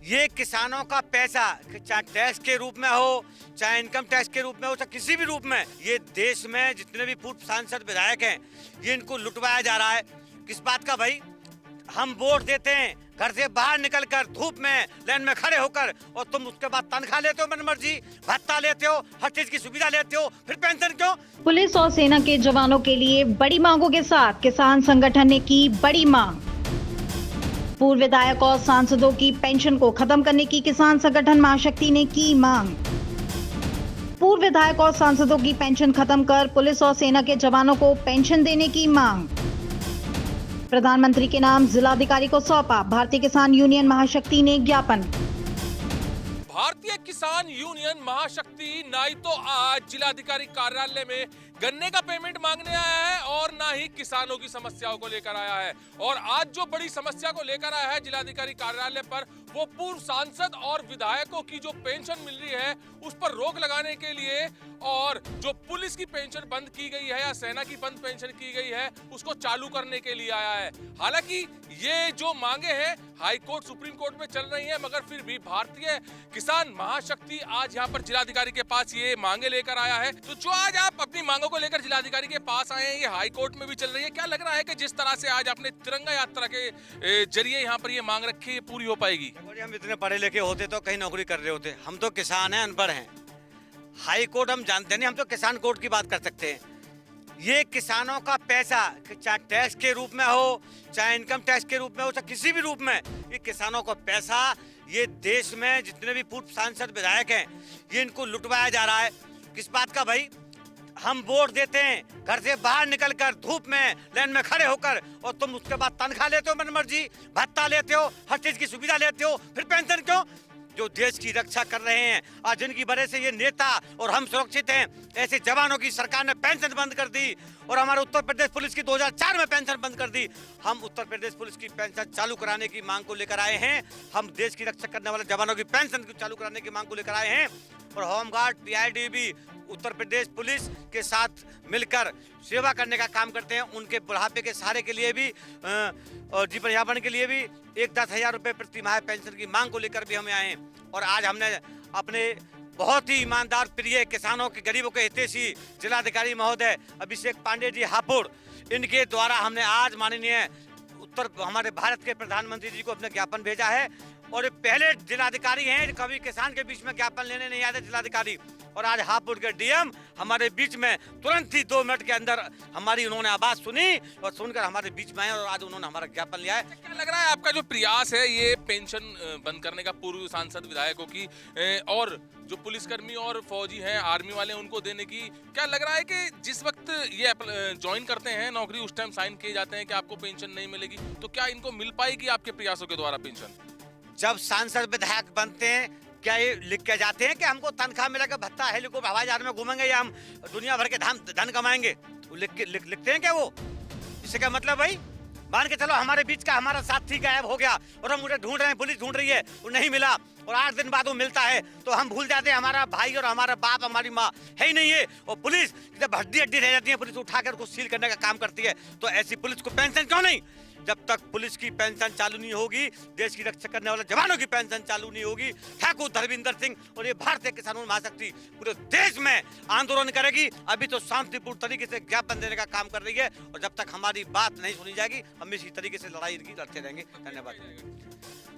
ये किसानों का पैसा, चाहे टैक्स के रूप में हो, चाहे इनकम टैक्स के रूप में हो, चाहे किसी भी रूप में, ये देश में जितने भी पूर्व सांसद विधायक हैं, ये इनको लुटवाया जा रहा है। किस बात का भाई? हम वोट देते हैं, घर से बाहर निकलकर धूप में लाइन में खड़े होकर, और तुम उसके बाद तनख्वाह लेते हो मनमर्जी, भत्ता लेते हो, हर चीज की सुविधा लेते हो, फिर पेंशन क्यों? पुलिस और सेना के जवानों के लिए बड़ी मांगों के साथ किसान संगठन ने की बड़ी मांग। पूर्व विधायक और सांसदों की पेंशन को खत्म करने की किसान संगठन महाशक्ति ने की मांग। पूर्व विधायक और सांसदों की पेंशन खत्म कर पुलिस और सेना के जवानों को पेंशन देने की मांग। प्रधानमंत्री के नाम जिलाधिकारी को सौंपा भारतीय किसान यूनियन महाशक्ति ने ज्ञापन। भारतीय किसान यूनियन महाशक्ति ना ही तो आज जिलाधिकारी कार्यालय में गन्ने का पेमेंट मांगने आया है और ना ही किसानों की समस्याओं को लेकर आया है। और आज जो बड़ी समस्या को लेकर आया है जिलाधिकारी कार्यालय पर, वो पूर्व सांसद और विधायकों की जो पेंशन मिल रही है उस पर रोक लगाने के लिए, और जो पुलिस की पेंशन बंद की गई है या सेना की बंद पेंशन की गई है उसको चालू करने के लिए आया है। हालांकि ये जो मांगे हैं हाई कोर्ट सुप्रीम कोर्ट में चल रही है, मगर फिर भी भारतीय किसान महाशक्ति आज यहाँ पर जिलाधिकारी के पास ये मांगे लेकर आया है। तो जो आज आप अपनी मांगों को लेकर जिलाधिकारी के पास आए हैं, ये हाई कोर्ट में भी चल रही है। क्या लग रहा है कि जिस तरह से आज आपने तिरंगा यात्रा के जरिए यहाँ पर ये मांग रखी है, पूरी हो पाएगी? हम इतने पढ़े लिखे होते तो कहीं नौकरी कर रहे होते। हम तो किसान हैं, अनपढ़ हैं। हाई कोर्ट हम जानते नहीं, हम तो किसान कोर्ट की बात कर सकते हैं। ये किसानों का पैसा, चाहे टैक्स के रूप में हो, चाहे इनकम टैक्स के रूप में हो, चाहे किसी भी रूप में, ये किसानों का पैसा, ये देश में जितने भी पूर्व सांसद विधायक हैं, ये इनको लुटवाया जा रहा है। किस बात का भाई? हम वोट देते हैं, घर से बाहर निकलकर धूप में लाइन में खड़े होकर, और तुम उसके बाद तनख्वाह लेते हो मनमर्जी, भत्ता लेते हो, हर चीज की सुविधा लेते हो, फिर पेंशन क्यों? जो देश की रक्षा कर रहे हैं, आज जिनकी वजह से ये नेता और हम सुरक्षित हैं, ऐसे जवानों की सरकार ने पेंशन बंद कर दी, और हमारे उत्तर प्रदेश पुलिस की 2004 में पेंशन बंद कर दी। हम उत्तर प्रदेश पुलिस की पेंशन चालू कराने की मांग को लेकर आए हैं। हम देश की रक्षा करने वाले जवानों की पेंशन को चालू कराने की मांग को लेकर आए हैं। और होमगार्ड, पीआईडी भी उत्तर प्रदेश पुलिस के साथ मिलकर सेवा करने का काम करते हैं। उनके बुढ़ापे के सहारे के लिए भी और जीवन यापन के लिए भी 10,000 रुपये प्रति माह पेंशन की मांग को लेकर भी हम आए हैं। और आज हमने अपने बहुत ही ईमानदार, प्रिय किसानों के, गरीबों के हितैषी जिलाधिकारी महोदय अभिषेक पांडे जी हापुड़, इनके द्वारा हमने आज माननीय हमारे भारत के प्रधानमंत्री जी को अपना ज्ञापन भेजा है। और ये पहले जिलाधिकारी हैं, कभी किसान के बीच में ज्ञापन लेने नहीं आते जिलाधिकारी। और आज हापुड़ के डीएम हमारे बीच में तुरंत ही 2 मिनट के अंदर हमारी उन्होंने आवाज सुनी और सुनकर हमारे बीच में आए, और आज उन्होंने हमारा ज्ञापन लिया है। क्या लग रहा है आपका जो प्रयास है ये पेंशन बंद करने का पूर्व सांसद विधायकों की, और जो पुलिसकर्मी और फौजी हैं, आर्मी वाले, उनको देने की, क्या लग रहा है कि जिस वक्त ये ज्वाइन करते हैं नौकरी, उस टाइम साइन किए जाते हैं कि आपको पेंशन नहीं मिलेगी, तो क्या इनको मिल पाएगी आपके प्रयासों के द्वारा पेंशन? जब सांसद विधायक बनते हैं, क्या ये लिख के जाते हैं कि हमको तनख्वाह मिलेगा, भत्ता, हेलीकॉप्टर, हवाई जहाज में घूमेंगे या हम दुनिया भर के धन कमाएंगे? लिखते हैं क्या वो? इससे क्या मतलब भाई? मान के चलो हमारे बीच का हमारा साथी गायब हो गया और हम उन्हें ढूंढ रहे हैं, पुलिस ढूंढ रही है, वो नहीं मिला, और 8 दिन बाद वो मिलता है, तो हम भूल जाते हैं हमारा भाई और हमारा बाप, हमारी माँ है ही नहीं है। और पुलिस जब हड्डी रह जाती है, पुलिस उठाकर उसको सील करने का काम करती है। तो ऐसी पुलिस को पेंशन क्यों नहीं? जब तक पुलिस की पेंशन चालू नहीं होगी, देश की रक्षा करने वाले जवानों की पेंशन चालू नहीं होगी, ठाकुर धर्मेंद्र सिंह और ये भारतीय किसान महाशक्ति पूरे देश में आंदोलन करेगी। अभी तो शांतिपूर्ण तरीके से ज्ञापन देने का काम कर रही है, और जब तक हमारी बात नहीं सुनी जाएगी, हम इसी तरीके से लड़ाई लड़ते रहेंगे। धन्यवाद।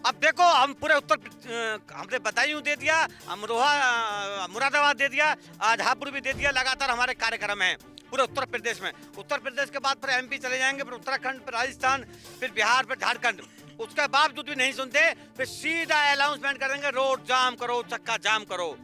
अब देखो, हम पूरे हमने बदायूं दे दिया, अमरोहा, मुरादाबाद दे दिया, आज हापुड़ भी दे दिया। लगातार हमारे कार्यक्रम है पूरे उत्तर प्रदेश में। उत्तर प्रदेश के बाद फिर एमपी चले जाएंगे, फिर उत्तराखंड, फिर राजस्थान, फिर बिहार, फिर झारखंड। उसके बावजूद भी नहीं सुनते, फिर सीधा अनाउंसमेंट करेंगे, रोड जाम करो, चक्का जाम करो।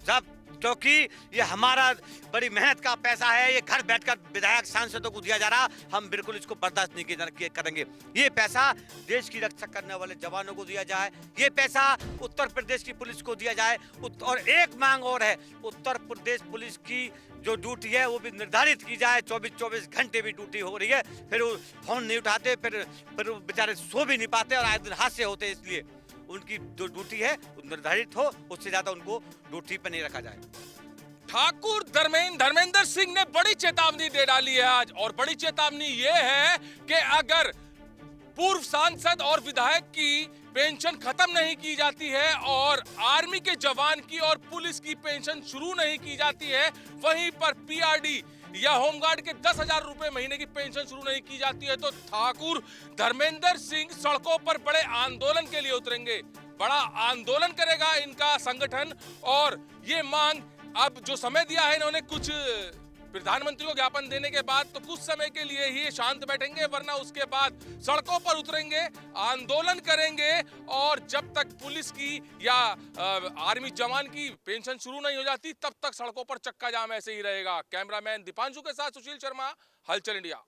जब क्योंकि ये हमारा बड़ी मेहनत का पैसा है, ये घर बैठकर विधायक सांसदों को दिया जा रहा, हम बिल्कुल इसको बर्दाश्त नहीं करेंगे। ये पैसा देश की रक्षा करने वाले जवानों को दिया जाए, ये पैसा उत्तर प्रदेश की पुलिस को दिया जाए। और एक मांग और है, उत्तर प्रदेश पुलिस की जो ड्यूटी है वो भी निर्धारित की जाए। 24 घंटे भी ड्यूटी हो रही है, फिर वो फोन नहीं उठाते, फिर वो बेचारे सो भी नहीं पाते, और आए दिन हादसे होते हैं। इसलिए उनकी जो ड्यूटी है वो निर्धारित हो, उससे ज्यादा उनको ड्यूटी पर नहीं रखा जाए। ठाकुर धर्मेंद्र सिंह ने बड़ी चेतावनी दे डाली है आज, और बड़ी चेतावनी ये है कि अगर पूर्व सांसद और विधायक की पेंशन खत्म नहीं की जाती है और आर्मी के जवान की और पुलिस की पेंशन शुरू नहीं की जाती है, वहीं पर पीआरडी या होमगार्ड के 10,000 रुपए महीने की पेंशन शुरू नहीं की जाती है, तो ठाकुर धर्मेंद्र सिंह सड़कों पर बड़े आंदोलन के लिए उतरेंगे। बड़ा आंदोलन करेगा इनका संगठन और ये मांग अब जो समय दिया है इन्होंने कुछ प्रधानमंत्री को ज्ञापन देने के बाद, तो कुछ समय के लिए ही शांत बैठेंगे, वरना उसके बाद सड़कों पर उतरेंगे, आंदोलन करेंगे और जब तक पुलिस की या आर्मी जवान की पेंशन शुरू नहीं हो जाती तब तक सड़कों पर चक्का जाम ऐसे ही रहेगा। कैमरामैन दीपांशु के साथ सुशील शर्मा, हलचल इंडिया।